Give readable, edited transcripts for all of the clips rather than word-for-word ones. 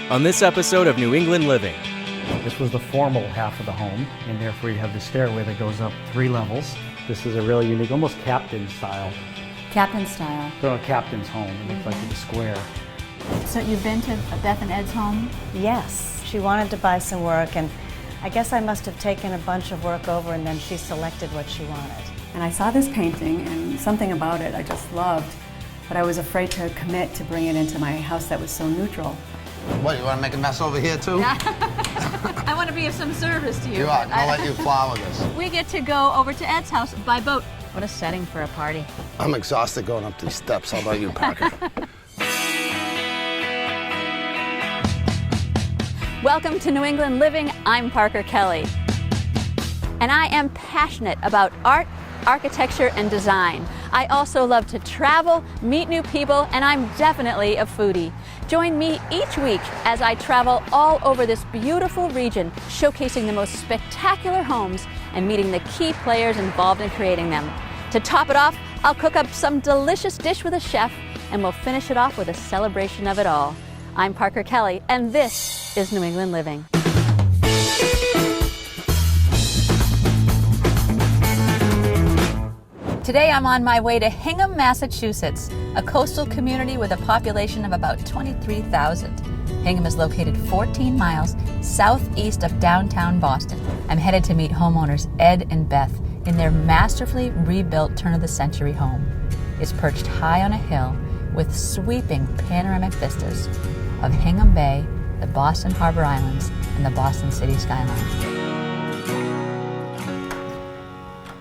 on this episode of New England Living. This was the formal half of the home, and therefore you have the stairway that goes up 3 levels. This is a really unique, almost captain style. Captain style. So a captain's home. It looks like it's a square. So you've been to Beth and Ed's home? Yes, she wanted to buy some work, and I guess I must have taken a bunch of work over, and then she selected what she wanted. And I saw this painting, and something about it I just loved, but I was afraid to commit to bring it into my house that was so neutral. What, you want to make a mess over here too? I want to be of some service to you. You are. I'll let you flower this. We get to go over to Ed's house by boat. What a setting for a party. I'm exhausted going up these steps. How about you, Parker? Welcome to New England Living. I'm Parker Kelly. And I am passionate about art, architecture, and design. I also love to travel, meet new people, and I'm definitely a foodie. Join me each week as I travel all over this beautiful region, showcasing the most spectacular homes and meeting the key players involved in creating them. To top it off, I'll cook up some delicious dish with a chef, and we'll finish it off with a celebration of it all. I'm Parker Kelly, and this is New England Living. Today I'm on my way to Hingham, Massachusetts, a coastal community with a population of about 23,000. Hingham is located 14 miles southeast of downtown Boston. I'm headed to meet homeowners Ed and Beth in their masterfully rebuilt turn-of-the-century home. It's perched high on a hill with sweeping panoramic vistas of Hingham Bay, the Boston Harbor Islands, and the Boston city skyline.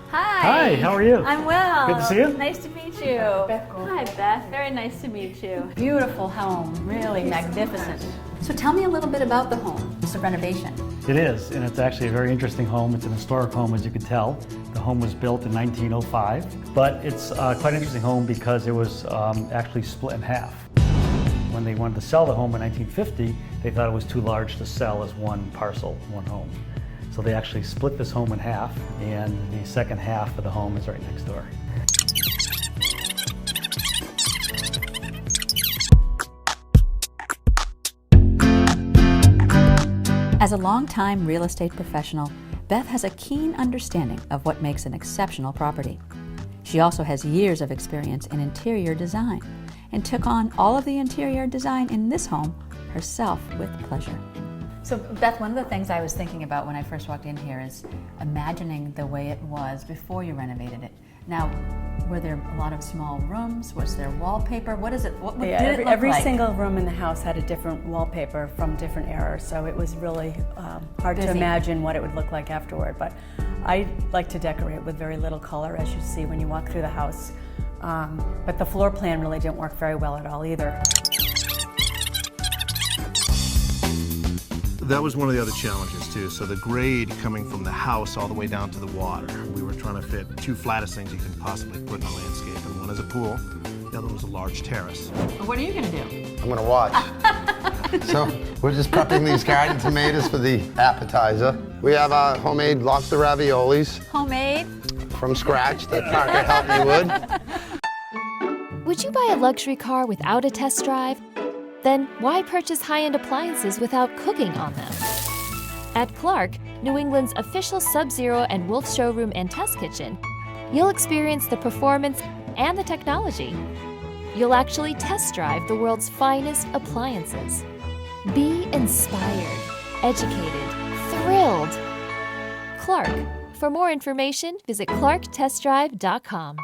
Hi, how are you? I'm well. Good to see you. Nice to meet you. Hi, Beth. Very nice to meet you. Beautiful home. Really magnificent. So tell me a little bit about the home. It's a renovation. It is, and it's actually a very interesting home. It's an historic home, as you can tell. The home was built in 1905, but it's quite an interesting home because it was actually split in half. When they wanted to sell the home in 1950, they thought it was too large to sell as one parcel, one home. So they actually split this home in half, and the second half of the home is right next door. As a longtime real estate professional, Beth has a keen understanding of what makes an exceptional property. She also has years of experience in interior design and took on all of the interior design in this home herself with pleasure. So Beth, one of the things I was thinking about when I first walked in here is imagining the way it was before you renovated it. Now, were there a lot of small rooms? Was there wallpaper? What is it? What did it look every like? single room in the house had a different wallpaper from different eras, so it was really hard Busy. to imagine what it would look like afterward. But I like to decorate with very little color, as you see when you walk through the house. But the floor plan really didn't work very well at all either. That was one of the other challenges too. So the grade coming from the house all the way down to the water. We were trying to fit 2 flattest things you can possibly put in a landscape. And one is a pool, the other was a large terrace. What are you going to do? I'm going to watch. So we're just prepping these garden tomatoes for the appetizer. We have our homemade lobster raviolis Homemade? from scratch that Parker helped me with. Would you buy a luxury car without a test drive? Then why purchase high-end appliances without cooking on them? At Clark, New England's official Sub-Zero and Wolf showroom and test kitchen, you'll experience the performance and the technology. You'll actually test drive the world's finest appliances. Be inspired, educated, thrilled. Clark. For more information, visit clarktestdrive.com.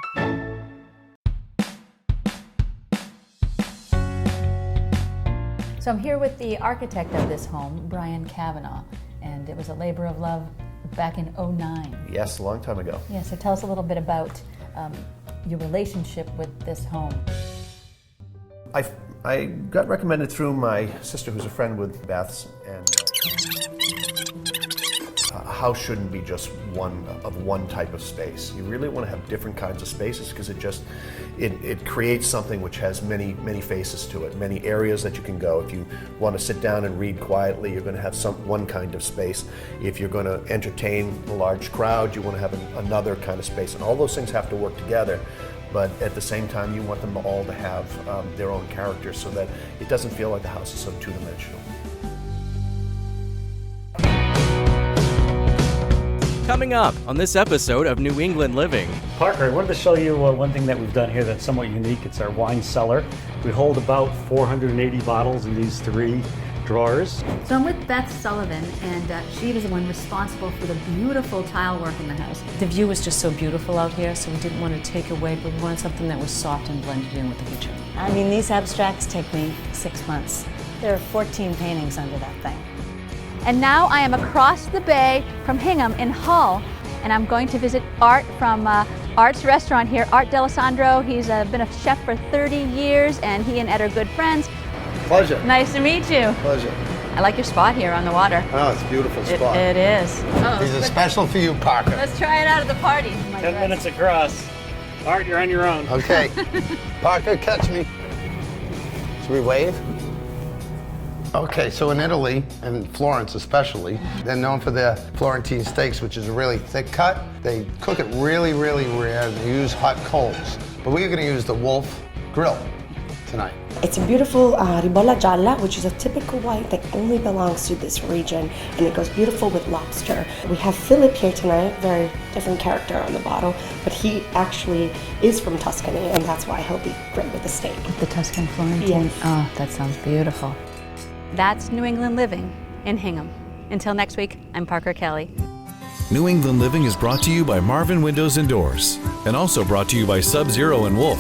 So I'm here with the architect of this home, Brian Kavanaugh, and it was a labor of love back in '09. Yes, a long time ago. Yeah, so tell us a little bit about your relationship with this home. I got recommended through my sister, who's a friend with Beth's, and a house shouldn't be just one type of space. You really want to have different kinds of spaces because it creates something which has many faces to it, many areas that you can go. If you want to sit down and read quietly, you're going to have one kind of space. If you're going to entertain a large crowd, you want to have another kind of space, and all those things have to work together. But at the same time, you want them all to have their own character so that it doesn't feel like the house is so two-dimensional. Coming up on this episode of New England Living. Parker, I wanted to show you one thing that we've done here that's somewhat unique. It's our wine cellar. We hold about 480 bottles in these 3 drawers. So I'm with Beth Sullivan, and she was the one responsible for the beautiful tile work in the house. The view was just so beautiful out here, so we didn't want to take away, but we wanted something that was soft and blended in with the picture. I mean, these abstracts take me 6 months. There are 14 paintings under that thing. And now I am across the bay from Hingham in Hull, and I'm going to visit Art from Art's restaurant here, Art D'Alessandro. He's been a chef for 30 years, and he and Ed are good friends. Pleasure. Nice to meet you. Pleasure. I like your spot here on the water. Oh, it's a beautiful spot. It is. These are special for you, Parker. Let's try it out at the party. 10 minutes across. Art, you're on your own. Okay. Parker, catch me. Should we wave? Okay, so in Italy, and Florence especially, they're known for their Florentine steaks, which is a really thick cut. They cook it really, really rare, and they use hot coals. But we're gonna use the Wolf Grill tonight. It's a beautiful ribolla gialla, which is a typical wine that only belongs to this region, and it goes beautiful with lobster. We have Philip here tonight, very different character on the bottle, but he actually is from Tuscany, and that's why he'll be great with the steak. The Tuscan Florentine? Yes. Oh, that sounds beautiful. That's New England Living in Hingham. Until next week, I'm Parker Kelly. New England Living is brought to you by Marvin Windows and Doors, and also brought to you by Sub-Zero and Wolf.